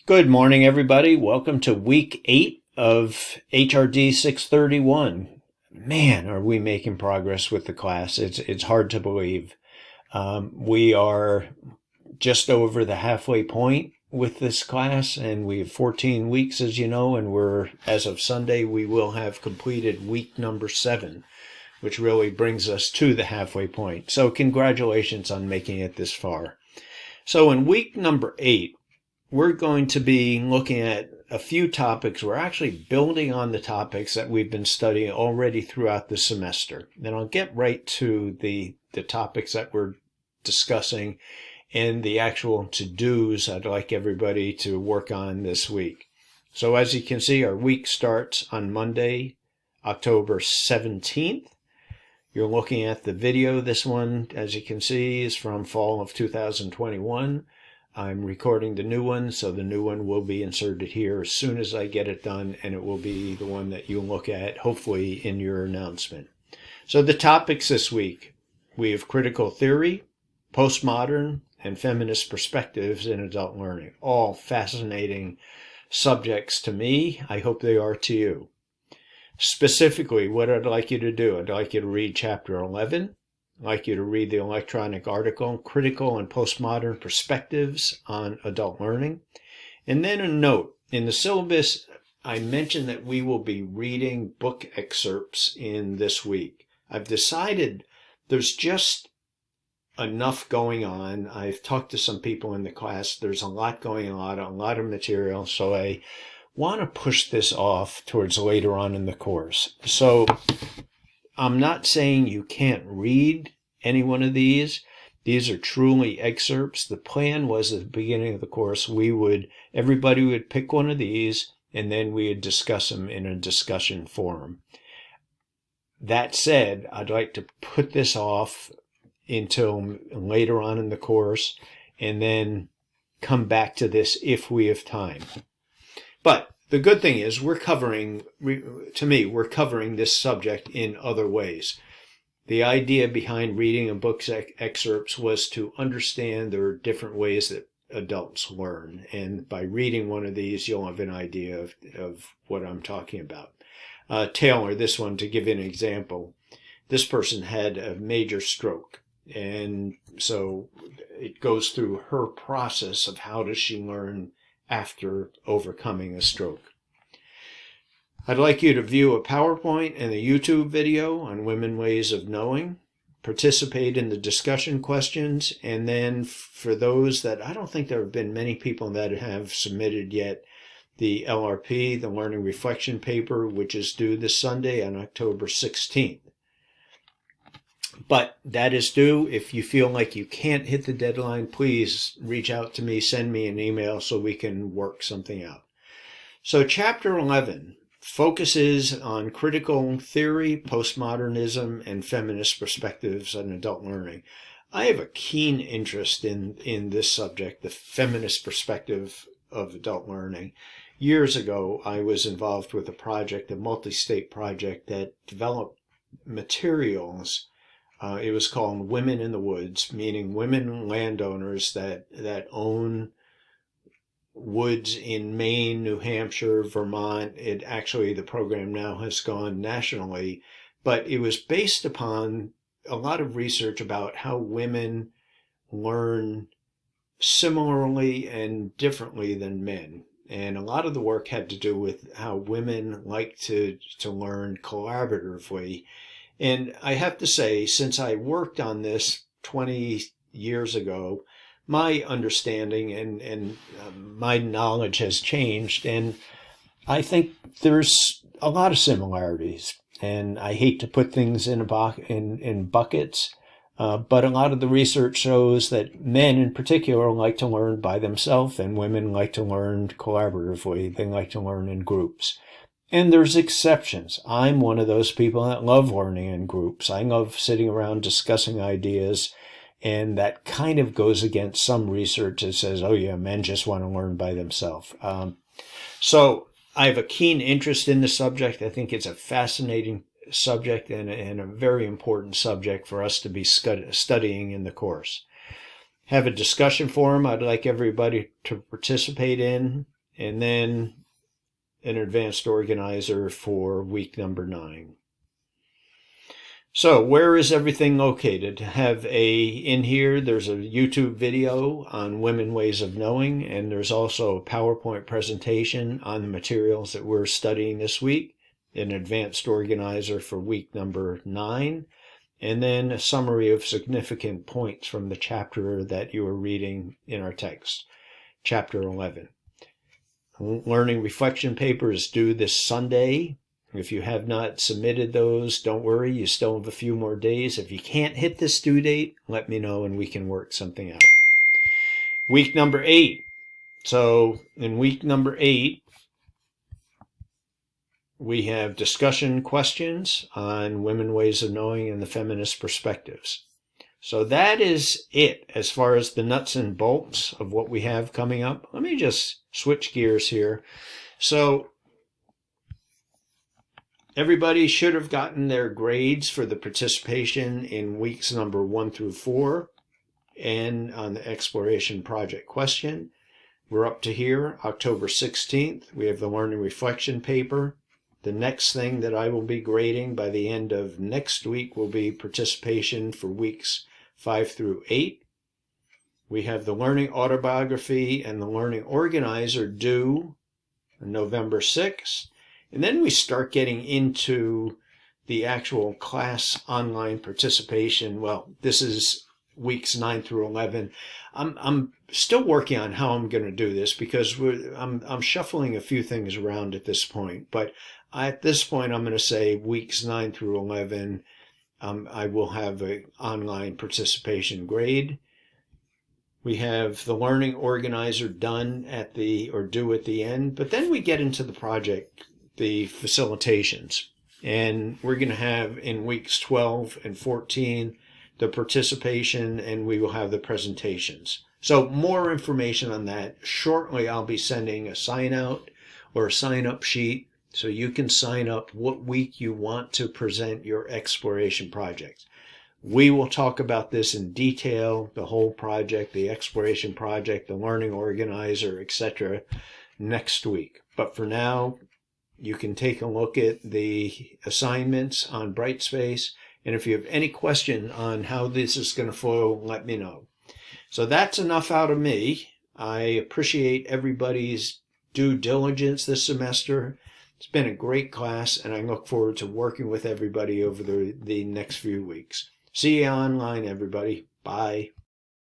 Good morning, everybody. Welcome to week 8 of HRD 631. Man, are we making progress with the class. It's hard to believe. We are just over the halfway point with this class, and we have 14 weeks, as you know, and as of Sunday, we will have completed week number 7, which really brings us to the halfway point. So congratulations on making it this far. So in week number 8, we're going to be looking at a few topics. We're actually building on the topics that we've been studying already throughout the semester. Then I'll get right to the topics that we're discussing and the actual to-dos I'd like everybody to work on this week. So as you can see, our week starts on Monday, October 17th. You're looking at the video. This one, as you can see, is from fall of 2021. I'm recording the new one, so the new one will be inserted here as soon as I get it done, and it will be the one that you'll look at, hopefully, in your announcement. So the topics this week, we have critical theory, postmodern, and feminist perspectives in adult learning. All fascinating subjects to me. I hope they are to you. Specifically, what I'd like you to do, I'd like you to read chapter 11. I'd like you to read the electronic article, Critical and Postmodern Perspectives on Adult Learning. And then a note, in the syllabus, I mentioned that we will be reading book excerpts in this week. I've decided there's just enough going on. I've talked to some people in the class. There's a lot going on, a lot of material, so I want to push this off towards later on in the course. So I'm not saying you can't read any one of these. These are truly excerpts. The plan was at the beginning of the course, everybody would pick one of these and then we would discuss them in a discussion forum. That said, I'd like to put this off until later on in the course and then come back to this if we have time. But the good thing is we're covering this subject in other ways. The idea behind reading a book's excerpts was to understand there are different ways that adults learn. And by reading one of these, you'll have an idea of what I'm talking about. Taylor, this one, to give you an example, this person had a major stroke. And so it goes through her process of how does she learn after overcoming a stroke. I'd like you to view a PowerPoint and a YouTube video on Women Ways of Knowing, participate in the discussion questions, and then for those that I don't think there have been many people that have submitted yet, the LRP, the Learning Reflection Paper, which is due this Sunday on October 16th. But that is due. If you feel like you can't hit the deadline, please reach out to me, send me an email so we can work something out. So chapter 11 focuses on critical theory, postmodernism, and feminist perspectives on adult learning. I have a keen interest in this subject, the feminist perspective of adult learning. Years ago, I was involved with a multi-state project that developed materials. It was called Women in the Woods, meaning women landowners that own woods in Maine, New Hampshire, Vermont. The program now has gone nationally, but it was based upon a lot of research about how women learn similarly and differently than men. And a lot of the work had to do with how women like to learn collaboratively. And I have to say, since I worked on this 20 years ago, my understanding and my knowledge has changed. And I think there's a lot of similarities. And I hate to put things in buckets, but a lot of the research shows that men in particular like to learn by themselves and women like to learn collaboratively. They like to learn in groups. And there's exceptions. I'm one of those people that love learning in groups. I love sitting around discussing ideas, and that kind of goes against some research that says, oh yeah, men just want to learn by themselves. So I have a keen interest in the subject. I think it's a fascinating subject and a very important subject for us to be studying in the course. Have a discussion forum I'd like everybody to participate in. and then an advanced organizer for week number 9. So where is everything located? In here, there's a YouTube video on women ways of knowing, and there's also a PowerPoint presentation on the materials that we're studying this week, an advanced organizer for week number 9, and then a summary of significant points from the chapter that you are reading in our text, chapter 11. Learning reflection paper is due this Sunday. If you have not submitted those, don't worry, you still have a few more days. If you can't hit this due date, let me know and we can work something out. Week number 8. So in week number 8, we have discussion questions on women ways of knowing and the feminist perspectives. So that is it as far as the nuts and bolts of what we have coming up. Let me just switch gears here. So everybody should have gotten their grades for the participation in weeks number 1 through 4 and on the exploration project question. We're up to here, October 16th. We have the learning reflection paper. The next thing that I will be grading by the end of next week will be participation for weeks 5 through 8. We have the learning autobiography and the learning organizer due November 6th. And then we start getting into the actual class online participation. Well, this is weeks 9 through 11. I'm still working on how I'm going to do this because I'm shuffling a few things around at this point. But at this point, I'm going to say weeks 9 through 11, I will have an online participation grade. We have the learning organizer done due at the end. But then we get into the project, the facilitations. And we're going to have in weeks 12 and 14 the participation, and we will have the presentations. So more information on that. Shortly, I'll be sending a sign out or a sign up sheet so you can sign up what week you want to present your exploration project. We will talk about this in detail, the whole project, the exploration project, the learning organizer, etc., next week. But for now, you can take a look at the assignments on Brightspace. And if you have any question on how this is going to flow, let me know. So that's enough out of me. I appreciate everybody's due diligence this semester. It's been a great class, and I look forward to working with everybody over the next few weeks. See you online, everybody. Bye.